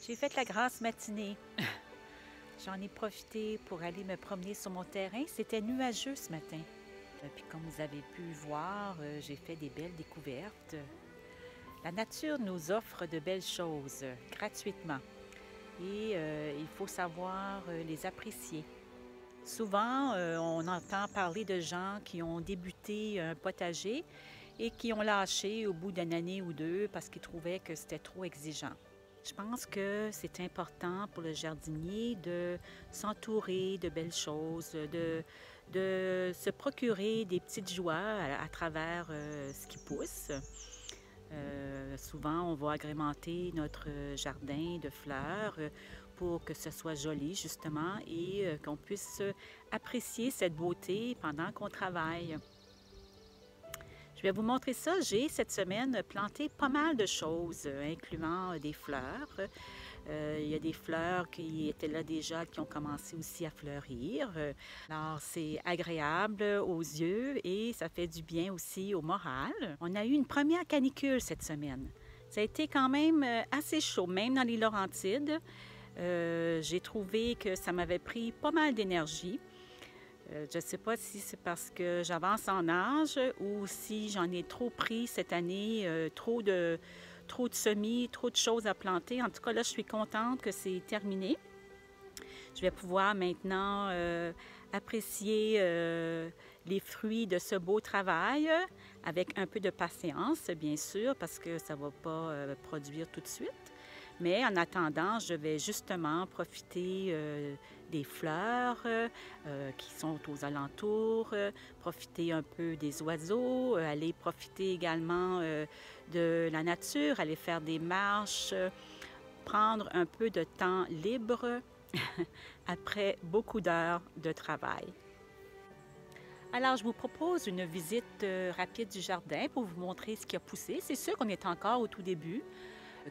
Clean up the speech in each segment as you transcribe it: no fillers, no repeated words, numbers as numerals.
J'ai fait la grasse matinée. J'en ai profité pour aller me promener sur mon terrain. C'était nuageux ce matin. Puis comme vous avez pu voir, j'ai fait des belles découvertes. La nature nous offre de belles choses gratuitement et il faut savoir les apprécier. Souvent, on entend parler de gens qui ont débuté un potager et qui ont lâché au bout d'une année ou deux parce qu'ils trouvaient que c'était trop exigeant. Je pense que c'est important pour le jardinier de s'entourer de belles choses, de se procurer des petites joies à travers ce qui pousse. Souvent, on va agrémenter notre jardin de fleurs pour que ce soit joli, justement, et qu'on puisse apprécier cette beauté pendant qu'on travaille. Je vais vous montrer ça. J'ai cette semaine planté pas mal de choses, incluant des fleurs. Il y a des fleurs qui étaient là déjà, qui ont commencé aussi à fleurir. Alors, c'est agréable aux yeux et ça fait du bien aussi au moral. On a eu une première canicule cette semaine. Ça a été quand même assez chaud, même dans les Laurentides. J'ai trouvé que ça m'avait pris pas mal d'énergie. Je ne sais pas si c'est parce que j'avance en âge ou si j'en ai trop pris cette année, trop de semis, trop de choses à planter. En tout cas, là, je suis contente que c'est terminé. Je vais pouvoir maintenant apprécier les fruits de ce beau travail avec un peu de patience, bien sûr, parce que ça ne va pas produire tout de suite. Mais en attendant, je vais justement profiter des fleurs qui sont aux alentours, profiter un peu des oiseaux, aller profiter également de la nature, aller faire des marches, prendre un peu de temps libre après beaucoup d'heures de travail. Alors, je vous propose une visite rapide du jardin pour vous montrer ce qui a poussé. C'est sûr qu'on est encore au tout début.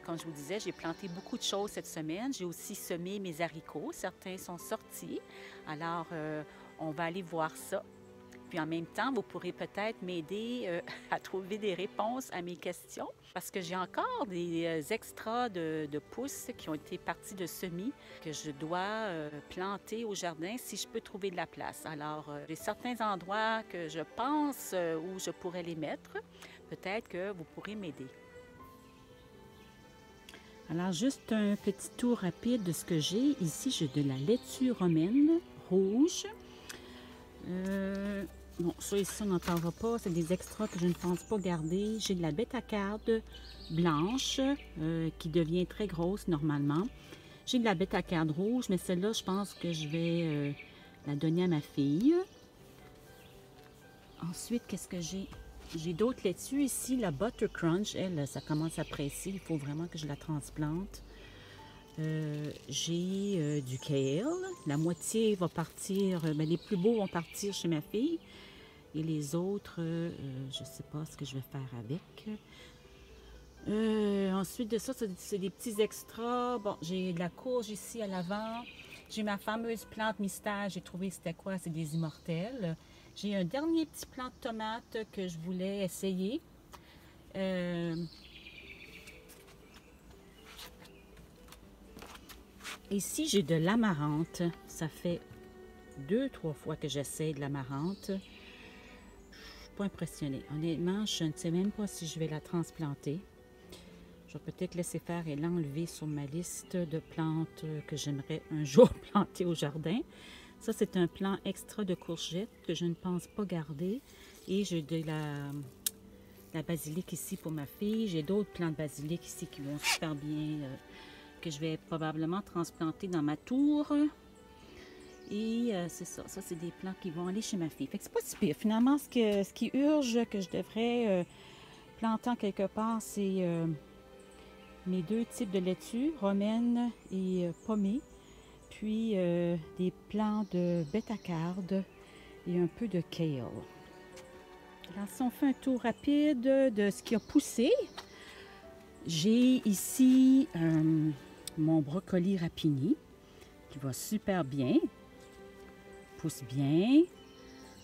Comme je vous disais, j'ai planté beaucoup de choses cette semaine. J'ai aussi semé mes haricots. Certains sont sortis. Alors, on va aller voir ça. Puis en même temps, vous pourrez peut-être m'aider à trouver des réponses à mes questions parce que j'ai encore des extras de pousses qui ont été partis de semis que je dois planter au jardin si je peux trouver de la place. Alors, j'ai certains endroits que je pense où je pourrais les mettre. Peut-être que vous pourrez m'aider. Alors, juste un petit tour rapide de ce que j'ai. Ici, j'ai de la laitue romaine rouge. Bon, ça ici, on n'en parlera pas. C'est des extras que je ne pense pas garder. J'ai de la bétacarde blanche qui devient très grosse normalement. J'ai de la bétacarde rouge, mais celle-là, je pense que je vais la donner à ma fille. Ensuite, qu'est-ce que j'ai? J'ai d'autres laitues ici. La Butter Crunch, elle, ça commence à presser. Il faut vraiment que je la transplante. J'ai du kale. La moitié va partir, ben, les plus beaux vont partir chez ma fille. Et les autres, je ne sais pas ce que je vais faire avec. Ensuite de ça, c'est des petits extras. Bon, j'ai de la courge ici à l'avant. J'ai ma fameuse plante mystère. J'ai trouvé c'était quoi? C'est des immortels. J'ai un dernier petit plant de tomate que je voulais essayer. Ici, j'ai de l'amarante. Ça fait 2-3 fois que j'essaie de l'amarante. Je ne suis pas impressionnée. Honnêtement, je ne sais même pas si je vais la transplanter. Je vais peut-être laisser faire et l'enlever sur ma liste de plantes que j'aimerais un jour planter au jardin. Ça, c'est un plant extra de courgettes que je ne pense pas garder. Et j'ai de la basilic ici pour ma fille. J'ai d'autres plants de basilic ici qui vont super bien, que je vais probablement transplanter dans ma tour. Et c'est ça, c'est des plants qui vont aller chez ma fille. Fait que c'est pas si pire. Finalement, ce qui urge que je devrais planter en quelque part, c'est mes deux types de laitue, romaine et pommée. Puis des plants de bétacarde et un peu de kale. Alors, si on fait un tour rapide de ce qui a poussé, j'ai ici mon brocoli rapini qui va super bien, pousse bien.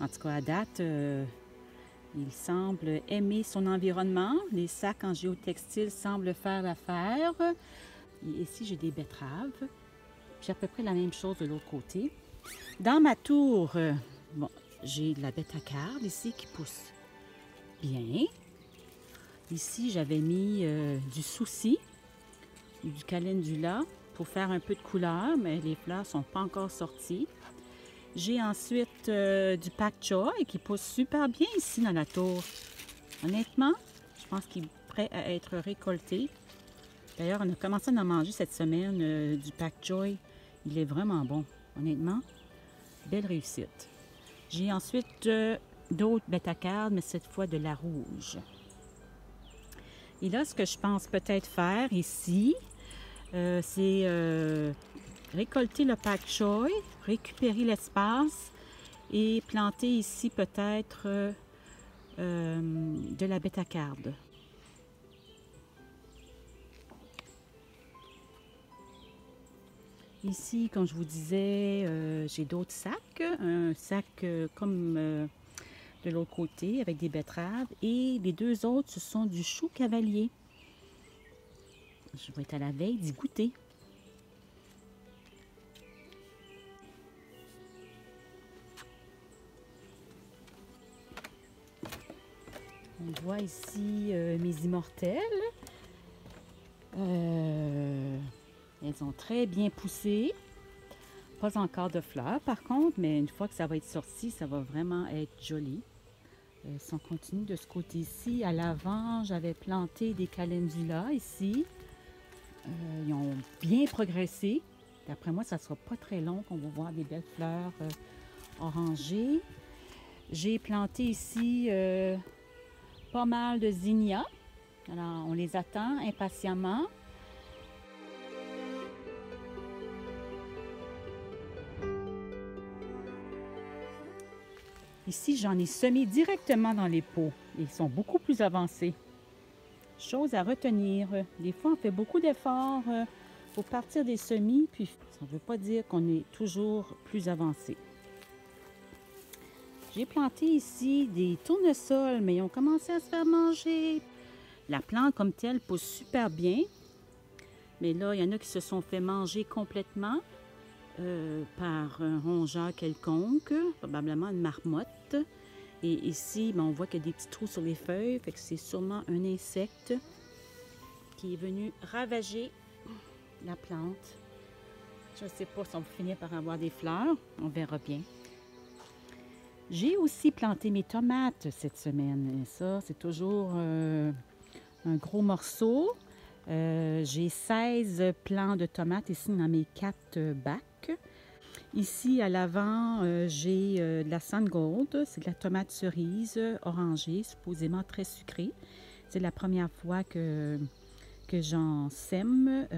En tout cas, à date, il semble aimer son environnement. Les sacs en géotextile semblent faire l'affaire. Ici, j'ai des betteraves. J'ai à peu près la même chose de l'autre côté. Dans ma tour, bon, j'ai de la bétacarde ici qui pousse bien. Ici, j'avais mis du souci, du calendula pour faire un peu de couleur, mais les fleurs ne sont pas encore sorties. J'ai ensuite du pak choy qui pousse super bien ici dans la tour. Honnêtement, je pense qu'il est prêt à être récolté. D'ailleurs, on a commencé à en manger cette semaine du pak choy. Il est vraiment bon, honnêtement. Belle réussite. J'ai ensuite d'autres bétacardes, mais cette fois de la rouge. Et là, ce que je pense peut-être faire ici, c'est récolter le pak choy, récupérer l'espace et planter ici peut-être de la bétacarde. Ici, comme je vous disais, j'ai d'autres sacs. Un sac comme de l'autre côté avec des betteraves. Et les deux autres, ce sont du chou cavalier. Je vais être à la veille d'y goûter. On voit ici mes immortelles. Elles ont très bien poussé. Pas encore de fleurs par contre, mais une fois que ça va être sorti, ça va vraiment être joli. Si on continue de ce côté-ci, à l'avant, j'avais planté des calendula ici. Ils ont bien progressé. D'après moi, ça ne sera pas très long qu'on va voir des belles fleurs orangées. J'ai planté ici pas mal de zinnias. Alors, on les attend impatiemment. Ici, j'en ai semé directement dans les pots. Ils sont beaucoup plus avancés. Chose à retenir, des fois, on fait beaucoup d'efforts pour partir des semis, puis ça ne veut pas dire qu'on est toujours plus avancé. J'ai planté ici des tournesols, mais ils ont commencé à se faire manger. La plante comme telle pousse super bien, mais là, il y en a qui se sont fait manger complètement par un rongeur quelconque, probablement une marmotte. Et ici, on voit qu'il y a des petits trous sur les feuilles, fait que c'est sûrement un insecte qui est venu ravager la plante. Je ne sais pas si on va finir par avoir des fleurs, on verra bien. J'ai aussi planté mes tomates cette semaine, et ça, c'est toujours un gros morceau. J'ai 16 plants de tomates ici dans mes 4 bacs. Ici, à l'avant, j'ai de la Sun Gold. C'est de la tomate cerise orangée, supposément très sucrée. C'est la première fois que j'en sème.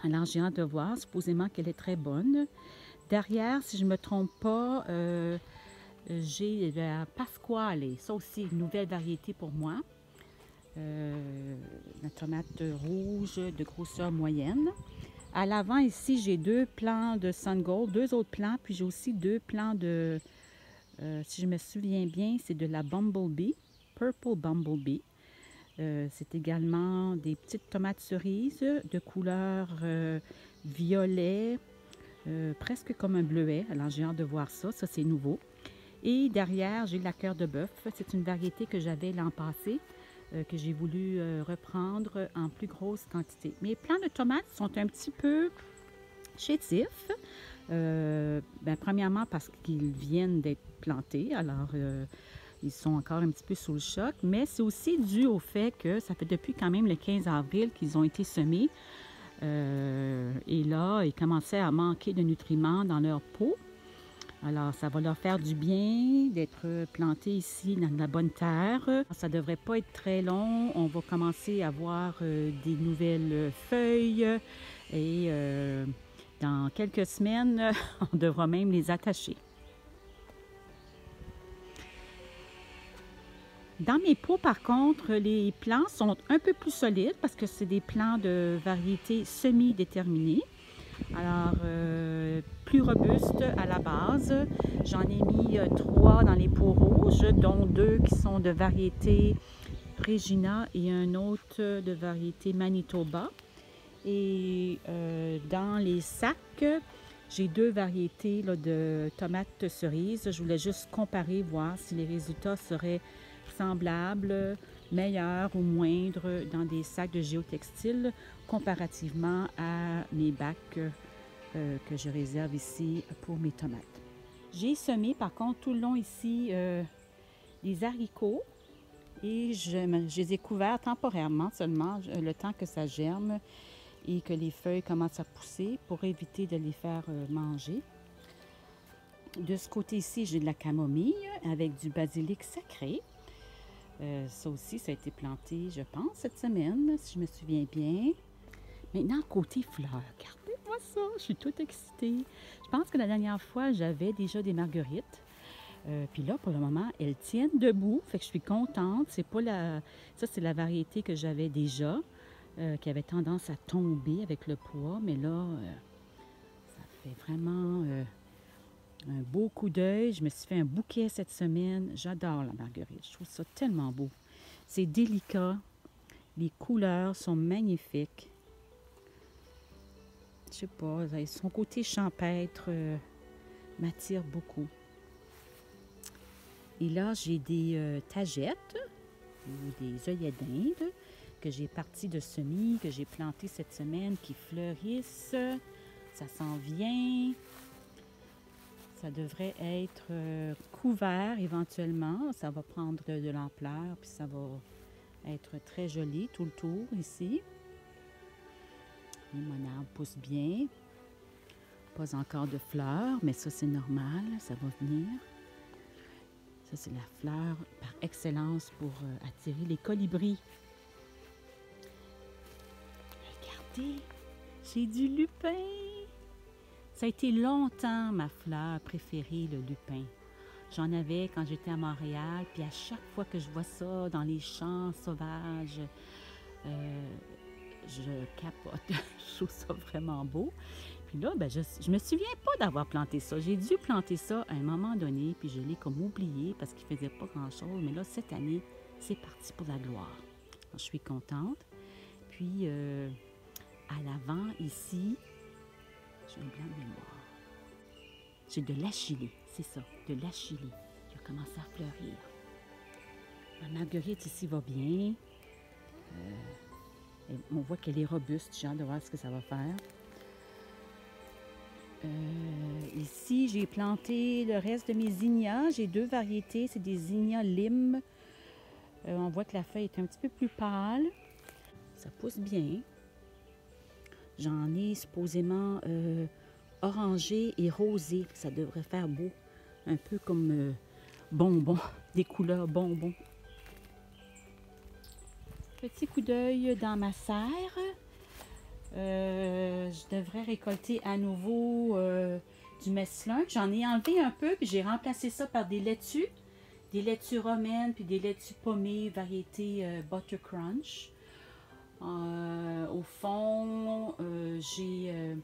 Alors, j'ai hâte de voir. Supposément qu'elle est très bonne. Derrière, si je ne me trompe pas, j'ai la Pasquale. Ça aussi, une nouvelle variété pour moi. La tomate rouge de grosseur moyenne. À l'avant, ici, j'ai 2 plants de Sun Gold, 2 autres plants, puis j'ai aussi 2 plants de, si je me souviens bien, c'est de la Bumblebee, Purple Bumblebee. C'est également des petites tomates cerises de couleur violet, presque comme un bleuet. Alors, j'ai hâte de voir ça. Ça, c'est nouveau. Et derrière, j'ai la cœur de bœuf. C'est une variété que j'avais l'an passé, que j'ai voulu reprendre en plus grosse quantité. Mes plants de tomates sont un petit peu chétifs. Premièrement parce qu'ils viennent d'être plantés, alors ils sont encore un petit peu sous le choc, mais c'est aussi dû au fait que ça fait depuis quand même le 15 avril qu'ils ont été semés. Et là, ils commençaient à manquer de nutriments dans leur peau. Alors, ça va leur faire du bien d'être plantés ici dans de la bonne terre. Ça ne devrait pas être très long. On va commencer à voir des nouvelles feuilles et dans quelques semaines, on devra même les attacher. Dans mes pots, par contre, les plants sont un peu plus solides parce que c'est des plants de variété semi-déterminée. Alors, plus robustes à la base. J'en ai mis 3 dans les pots rouges, dont 2 qui sont de variété Regina et un autre de variété Manitoba. Et dans les sacs, j'ai 2 variétés là, de tomates cerises. Je voulais juste comparer, voir si les résultats seraient semblables, meilleurs ou moindres dans des sacs de géotextile comparativement à mes bacs que je réserve ici pour mes tomates. J'ai semé par contre tout le long ici des haricots et je les ai couverts temporairement seulement le temps que ça germe et que les feuilles commencent à pousser pour éviter de les faire manger. De ce côté-ci, j'ai de la camomille avec du basilic sacré. Ça aussi, ça a été planté, je pense, cette semaine, si je me souviens bien. Maintenant, côté fleurs, regardez-moi ça, je suis toute excitée. Je pense que la dernière fois, j'avais déjà des marguerites. Puis là, pour le moment, elles tiennent debout, fait que je suis contente. C'est pas la... Ça, c'est la variété que j'avais déjà, qui avait tendance à tomber avec le poids. Mais là, ça fait vraiment un beau coup d'œil. Je me suis fait un bouquet cette semaine. J'adore la marguerite. Je trouve ça tellement beau. C'est délicat. Les couleurs sont magnifiques. Je sais pas, son côté champêtre m'attire beaucoup. Et là, j'ai des tagettes ou des œillets d'Inde que j'ai partis de semis, que j'ai plantés cette semaine, qui fleurissent. Ça s'en vient. Ça devrait être couvert éventuellement. Ça va prendre de l'ampleur, puis ça va être très joli tout le tour ici. Et mon arbre pousse bien. Pas encore de fleurs, mais ça c'est normal, ça va venir. Ça c'est la fleur par excellence pour attirer les colibris. Regardez, j'ai du lupin. Ça a été longtemps ma fleur préférée, le lupin. J'en avais quand j'étais à Montréal, puis à chaque fois que je vois ça dans les champs sauvages, je capote. Je trouve ça vraiment beau. Puis là, je me souviens pas d'avoir planté ça. J'ai dû planter ça à un moment donné, puis je l'ai comme oublié parce qu'il faisait pas grand-chose. Mais là, cette année, c'est parti pour la gloire. Alors, je suis contente. Puis, à l'avant, ici, j'ai un blanc de mémoire. J'ai de l'achillée, c'est ça, de l'achillée qui a commencé à fleurir. Ma marguerite ici va bien. On voit qu'elle est robuste. J'ai hâte de voir ce que ça va faire. Ici, j'ai planté le reste de mes zinnias. J'ai 2 variétés. C'est des zinnias lime. On voit que la feuille est un petit peu plus pâle. Ça pousse bien. J'en ai supposément orangé et rosé. Ça devrait faire beau. Un peu comme bonbons. Des couleurs bonbons. Petit coup d'œil dans ma serre. Je devrais récolter à nouveau du mesclun. J'en ai enlevé un peu, puis j'ai remplacé ça par des laitues. Des laitues romaines, puis des laitues pommées, variété Butter Crunch. Au fond, j'ai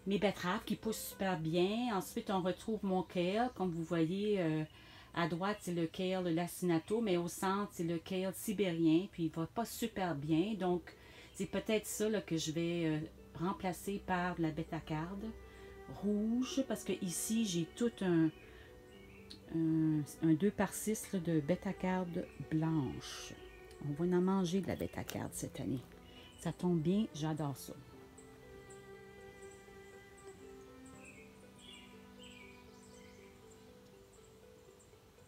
mes betteraves qui poussent super bien. Ensuite, on retrouve mon kale. Comme vous voyez, à droite, c'est le kale lacinato, mais au centre, c'est le kale sibérien. Puis, il va pas super bien. Donc, c'est peut-être ça là, que je vais remplacer par de la bétacarde rouge. Parce que ici, j'ai tout un 2 par 6 là, de bétacarde blanche. On va en manger de la bétacarde cette année. Ça tombe bien, j'adore ça.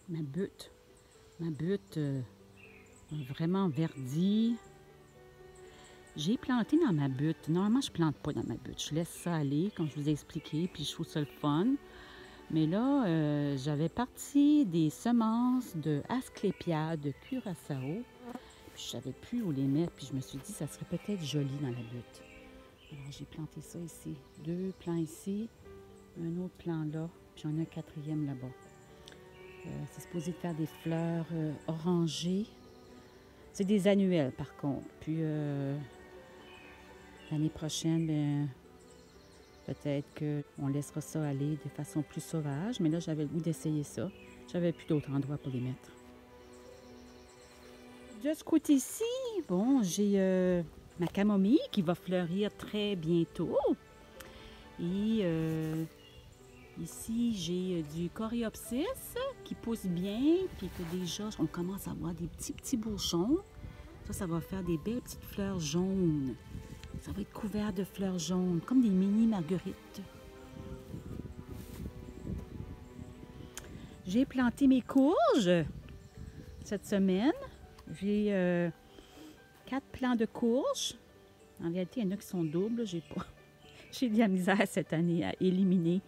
Ma butte. Ma butte a vraiment verdi. J'ai planté dans ma butte. Normalement, je plante pas dans ma butte. Je laisse ça aller, comme je vous ai expliqué, puis je trouve ça le fun. Mais là, j'avais parti des semences de Asclepia, de Curaçao. Puis je savais plus où les mettre, puis je me suis dit, ça serait peut-être joli dans la butte. Alors, j'ai planté ça ici. 2 plants ici, un autre plant là, puis j'en ai un 4e là-bas. C'est supposé faire des fleurs orangées. C'est des annuels, par contre. Puis, l'année prochaine, ben, peut-être qu'on laissera ça aller de façon plus sauvage. Mais là, j'avais le goût d'essayer ça. J'avais plus d'autres endroits pour les mettre. De ce côté-ci, bon, j'ai ma camomille qui va fleurir très bientôt. Et ici, j'ai du coréopsis qui pousse bien, puis que déjà, on commence à avoir des petits bourgeons. Ça va faire des belles petites fleurs jaunes. Ça va être couvert de fleurs jaunes, comme des mini marguerites. J'ai planté mes courges cette semaine. J'ai 4 plants de courges. En réalité, il y en a qui sont doubles. J'ai de la misère cette année à éliminer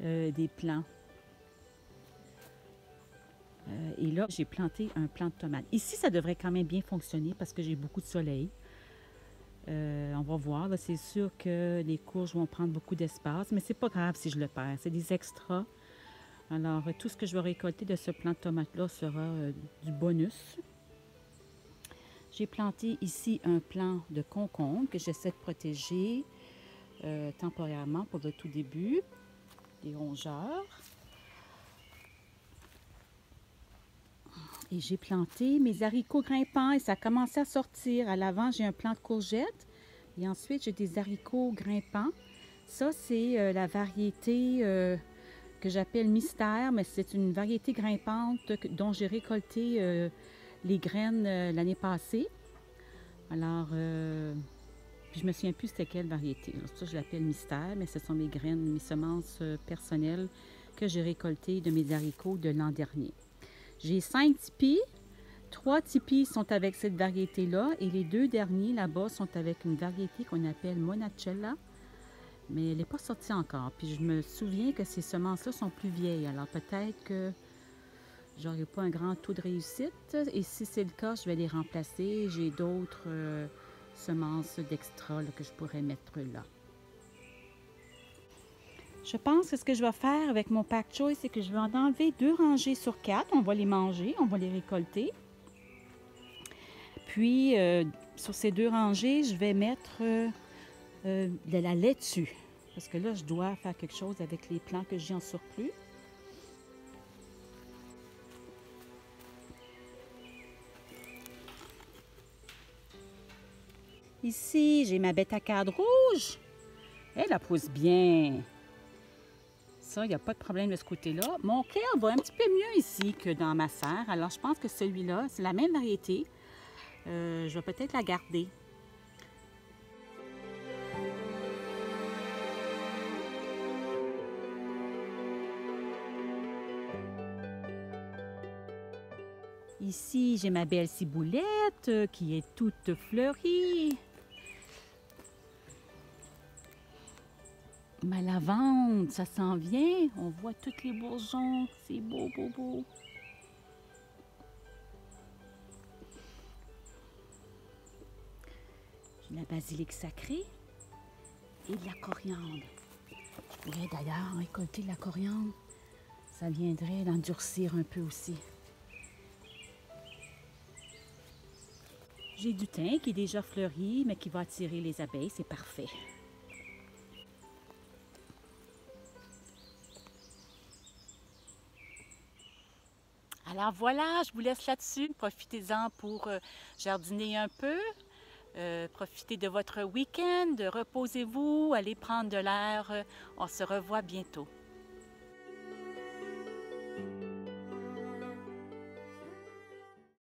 des plants. Et là, j'ai planté un plant de tomates. Ici, ça devrait quand même bien fonctionner parce que j'ai beaucoup de soleil. On va voir. C'est sûr que les courges vont prendre beaucoup d'espace, mais c'est pas grave si je le perds. C'est des extras. Alors, tout ce que je vais récolter de ce plant de tomates-là sera du bonus. J'ai planté ici un plant de concombre que j'essaie de protéger temporairement pour le tout début des rongeurs. Et j'ai planté mes haricots grimpants et ça a commencé à sortir. À l'avant, j'ai un plant de courgettes et ensuite, j'ai des haricots grimpants. Ça, c'est la variété que j'appelle mystère, mais c'est une variété grimpante dont j'ai récolté les graines l'année passée. Alors, puis je me souviens plus c'était quelle variété. Alors, ça, je l'appelle mystère, mais ce sont mes graines, mes semences personnelles que j'ai récoltées de mes haricots de l'an dernier. J'ai 5 tipis. 3 tipis sont avec cette variété-là et les 2 derniers là-bas sont avec une variété qu'on appelle Monacella. Mais elle n'est pas sortie encore. Puis je me souviens que ces semences-là sont plus vieilles. Alors peut-être que j'aurai pas un grand taux de réussite. Et si c'est le cas, je vais les remplacer. J'ai d'autres semences d'extra que je pourrais mettre là. Je pense que ce que je vais faire avec mon pak choi, c'est que je vais en enlever 2 rangées sur 4. On va les manger, on va les récolter. Puis, sur ces 2 rangées, je vais mettre de la laitue. Parce que là, je dois faire quelque chose avec les plants que j'ai en surplus. Ici, j'ai ma bêta-carde rouge. Elle pousse bien. Ça, il n'y a pas de problème de ce côté-là. Mon kale va un petit peu mieux ici que dans ma serre. Alors, je pense que celui-là, c'est la même variété. Je vais peut-être la garder. Ici, j'ai ma belle ciboulette qui est toute fleurie. Ma lavande, ça s'en vient. On voit tous les bourgeons. C'est beau, beau, beau. J'ai la basilic sacrée et de la coriandre. Je pourrais d'ailleurs récolter de la coriandre. Ça viendrait d'endurcir un peu aussi. J'ai du thym qui est déjà fleuri, mais qui va attirer les abeilles. C'est parfait. Alors voilà, je vous laisse là-dessus. Profitez-en pour jardiner un peu. Profitez de votre week-end. Reposez-vous, allez prendre de l'air. On se revoit bientôt.